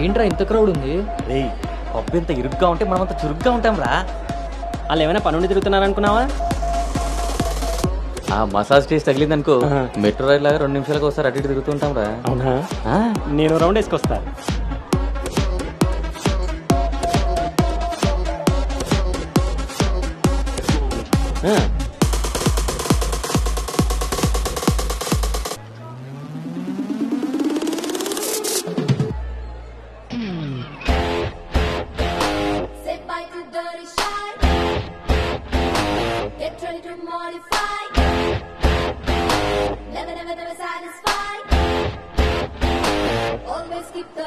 ఏంట్రా ఇంత క్రౌడ్ ఉంది? రేయ్ పబ్బు ఇంత ఇరుగ్గా ఉంటే మనం అంత చురుగ్గా ఉంటాం రా. వాళ్ళు ఏమైనా పనుండి తిరుగుతున్నారు అనుకున్నావా? ఆ మసాజ్ టేస్ట్ తగిలింది అనుకో, మెట్రో రైల్ లాగా 2 నిమిషాలకు ఒకసారి అటు ఇటు తిరుగుతుంటాం రా. అవునా? నేను రౌండ్ వేసుకొస్తా.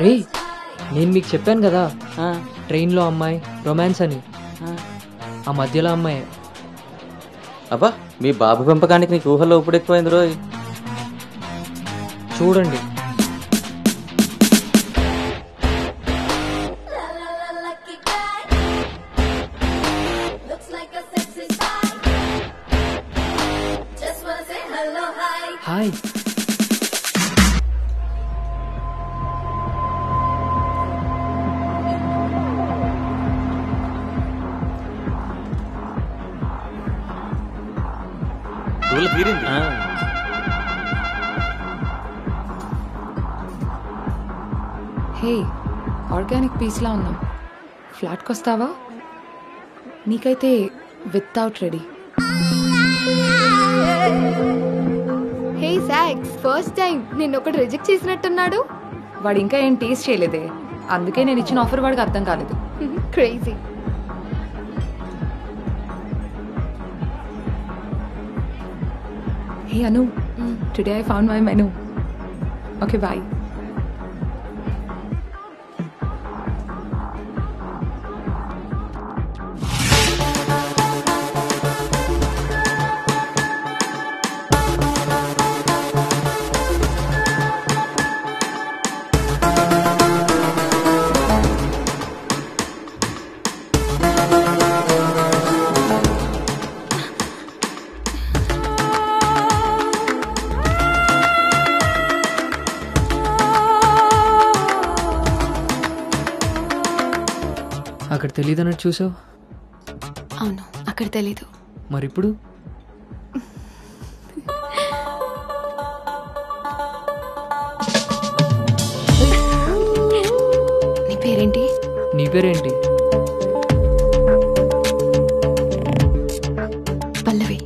రే నేను మీకు చెప్పాను కదా ట్రైన్లో అమ్మాయి రొమాన్స్ అని. ఆ మధ్యలో అమ్మాయి. అబ్బా మీ బాబు పెంపకానికి నీకు ఊహల్లో ఇప్పుడు ఎక్కువైంది రోయ్. చూడండి. హాయ్. తీరింది. హే ఆర్గానిక్ పీస్లా ఉన్నాం. ఫ్లాట్కి వస్తావా? నీకైతే వితౌట్ రెడీ. హే సాక్స్, ఫస్ట్ టైం నిన్ను ఒకటి రిజెక్ట్ చేసినట్టున్నాడు. వాడు ఇంకా ఏం టేస్ట్ చేయలేదే, అందుకే నేను ఇచ్చిన ఆఫర్ వాడికి అర్థం కాలేదు. Crazy. Hey Anu, today I found my menu. Okay, bye. అక్కడ తెలియదన్నట్టు చూసావు. అవును, అక్కడ తెలీదు. మరి ఇప్పుడు నీ పేరేంటి? నీ పేరేంటి? పల్లవి.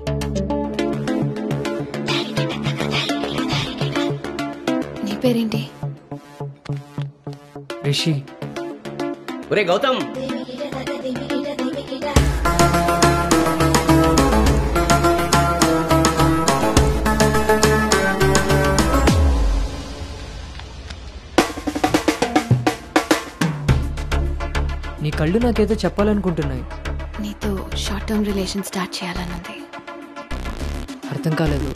నీ పేరేంటి? రిషి. ఒరే గౌతమ్, నీ కళ్ళు నాకేదో చెప్పాలనుకుంటున్నాయి. నీతో షార్ట్ టర్మ్ రిలేషన్ స్టార్ట్ చేయాలనుంది. అర్థం కాలేదు.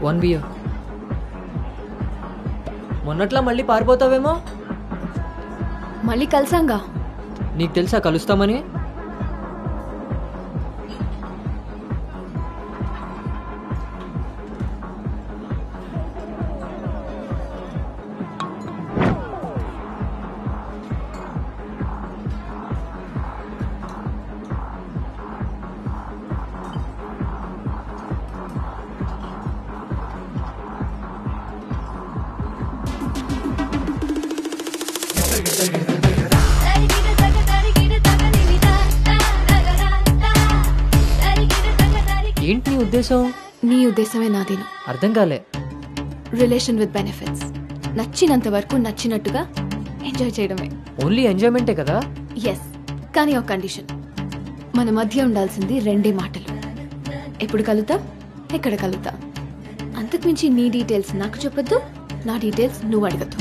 One beer. మొన్నట్లా మళ్ళీ పారిపోతావేమో. మళ్ళీ కలిసాంగా. నీకు తెలుసా కలుస్తామని? ఏంటి నీ ఉద్దేశం? నీ ఉద్దేశమే నాదేను. అర్థం కాలే. Relation with benefits. నచ్చినంత వరకు నచ్చినట్టుగా ఎంజాయ్ చేయడమే. ఓన్లీ ఎంజాయ్మెంటే కదా? ఎస్, కానీ ఒక కండిషన్. మన మధ్య ఉండాల్సింది 2 మాటలు. ఎప్పుడు కలుద్దాం, ఎక్కడ కలుద్దాం. అంతకుమించి నీ డీటెయిల్స్ నాకు చెప్పొద్దు, నా డీటెయిల్స్ నువ్వు అడగద్దు.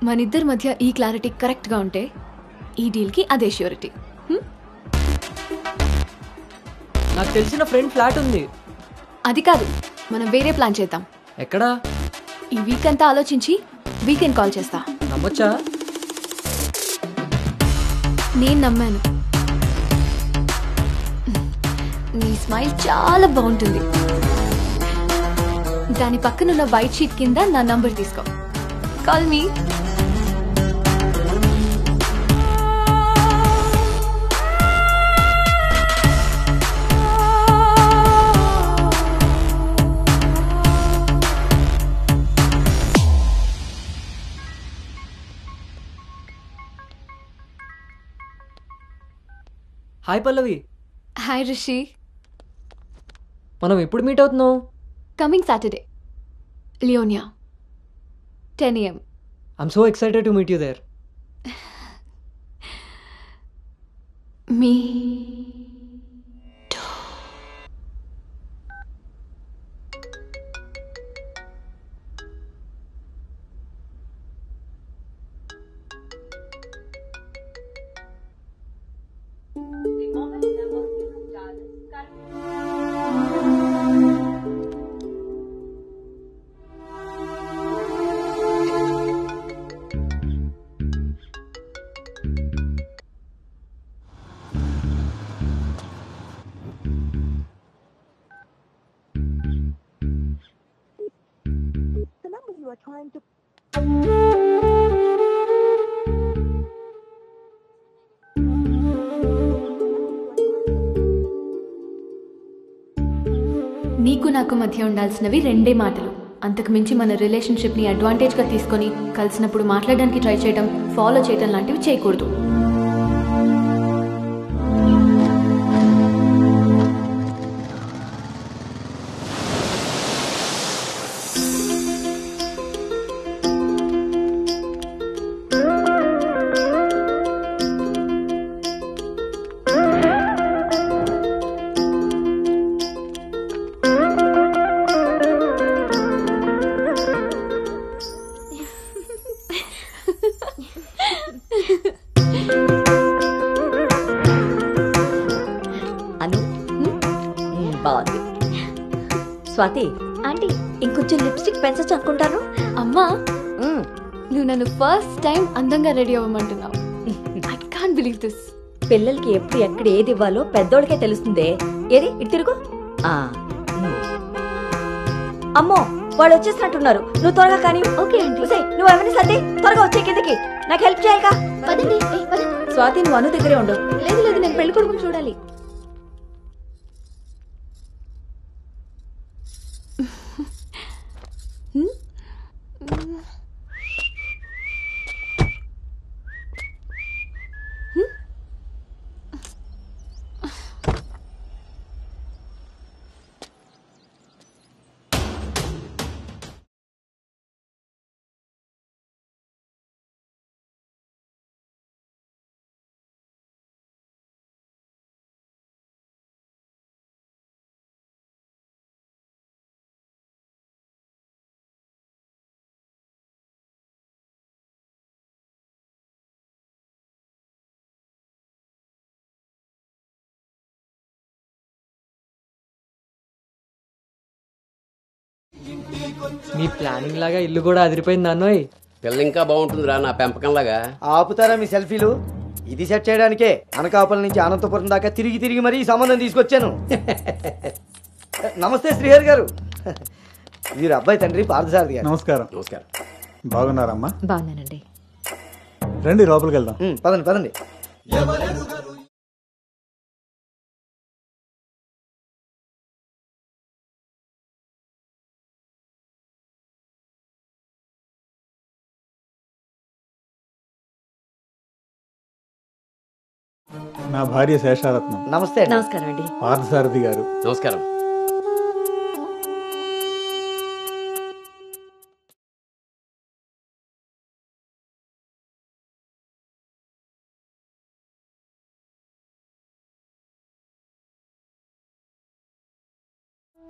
మనిద్దరి మధ్య ఈ క్లారిటీ కరెక్ట్గా ఉంటే ఈ డీల్కి అదే ష్యూరిటీ. నాకు తెలిసిన ఫ్రెండ్ ఫ్లాట్ ఉంది. అది కాదు, మనం వేరే ప్లాన్ చేద్దాం. ఎక్కడా? ఈ వీక్ అంతా ఆలోచించి వీకెండ్ కాల్ చేస్తా. నమ్మొచ్చా? నేను నమ్మాను. నీ స్మైల్ చాలా బాగుంటుంది. దాని పక్కనున్న వైట్ షీట్ కింద నా నంబర్ తీసుకో. Call me. Hi Pallavi. Hi Rishi. మనం ఎప్పుడు మీట్ అవుతున్నావు? Coming Saturday, Leonia, 10 AM. I'm so excited to meet you there. మీ నీకు నాకు మధ్య ఉండాల్సినవి 2 మాటలు. అంతకు మించి మన రిలేషన్షిప్ని అడ్వాంటేజ్గా తీసుకొని కలిసినప్పుడు మాట్లాడడానికి ట్రై చేయడం, ఫాలో చేయడం లాంటివి చేయకూడదు. బాగుంది. స్వాతి ఆంటీ ఇంకొంచెం లిప్స్టిక్ పెంచచ్చు అనుకుంటాను. అమ్మా, నువ్వు నన్ను ఫస్ట్ టైం అందంగా రెడీ అవ్వమంటున్నావు. I can't believe this. పిల్లలకి ఎప్పుడు ఎక్కడ ఏది ఇవ్వాలో పెద్దోళ్ళకే తెలుస్తుందే. ఏది ఇటు తిరుగు. అమ్మో, వాళ్ళు వచ్చేసినట్టున్నారు. నువ్వు త్వరగా కానీ. Okay aunty. నువ్వు ఎవరిని సర్ది త్వరగా వచ్చే కిందకి. నాకు హెల్ప్ చేయాలిగా. పదండి. స్వాతి, నువ్వు అను దగ్గరే ఉండు. లేదు లేదు, నేను పెళ్లి కొడుకుని చూడాలి. మీ ప్లానింగ్ లాగా ఇల్లు కూడా అదిరిపోయింది అన్నోయ్. పిల్ల ఇంకా బాగుంటుందిరా నా పెంపకంలాగా. ఆపుతారా మీ సెల్ఫీలు? ఇది సెట్ చేయడానికే అనకాపల్లి నుంచి అనంతపురం దాకా తిరిగి తిరిగి మరీ ఈ సంబంధం తీసుకొచ్చాను. నమస్తే శ్రీహరి గారు. వీరు అబ్బాయి తండ్రి పార్థసారథి గారు. నమస్కారం. నమస్కారం. బాగున్నారమ్మా? బాగున్నానండి. రండి లోపలికి వెళ్దాం. పదండి పదండి. నా భార్య శేషారత్నం. నమస్తే. నమస్కారం అండి. పార్థసారథి గారు. నమస్కారం.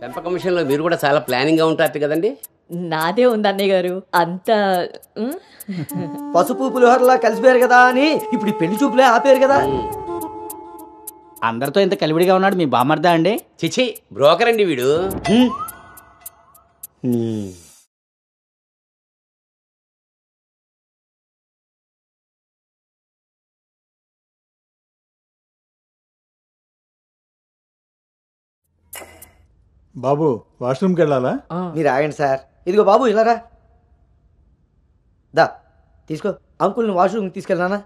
పెంపకం విషయంలో మీరు కూడా చాలా ప్లానింగ్ గా ఉంటారు కదండి. నాదే ఉంది అన్నయ్య గారు. అంత పసుపు పులిహోరలా కలిసిపోయారు కదా అని ఇప్పుడు ఈ పెళ్లి చూపులే ఆపేరు కదా. అందరితో ఇంత కలివిడిగా ఉన్నాడు మీ బామర్దా అండి? చిచి, బ్రోకర్ అండి వీడు. బాబు వాష్రూమ్కి వెళ్ళాలా? మీరు ఆగండి సార్. ఇదిగో బాబు ఇలారా. దా తీసుకో. అంకుల్ని వాష్రూమ్కి తీసుకెళ్ళానా?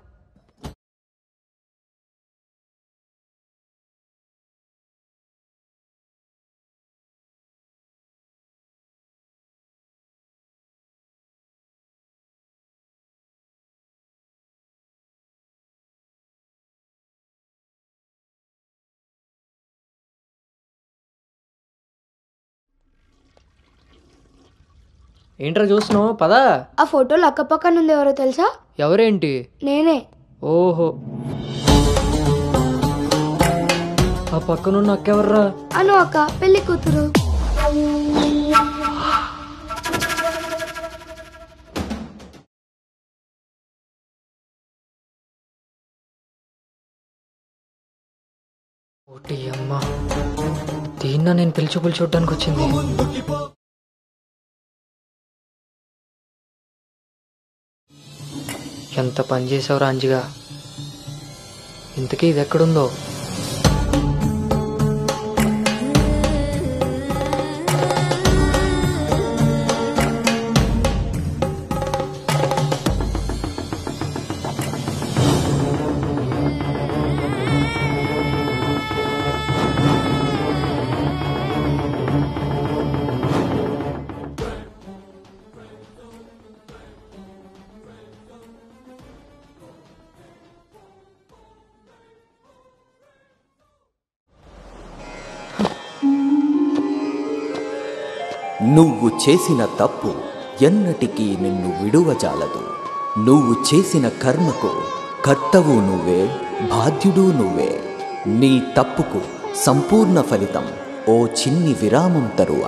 ఏంట్రా చూస్తున్నావు? పదా. ఆ ఫోటోలో అక్క పక్కన ఉంది ఎవరో తెలుసా? ఎవరేంటి? నేనే. ఓహో, ఆ పక్కనున్న అక్కెవర్రా? అను అక్క, పెళ్లి కూతురు. ఓటి అమ్మా, దీన్నా నేను పిలిచి చూడడానికి వచ్చింది. ఎంత పని చేసావురా అంజిగా. ఇంతకీ ఇది ఎక్కడుందో? నువ్వు చేసిన తప్పు ఎన్నటికీ నిన్ను విడువజాలదు. నువ్వు చేసిన కర్మకు కర్తవు నువ్వే, బాధ్యుడు నువ్వే. నీ తప్పుకు సంపూర్ణ ఫలితం ఓ చిన్ని విరామం తరువాత.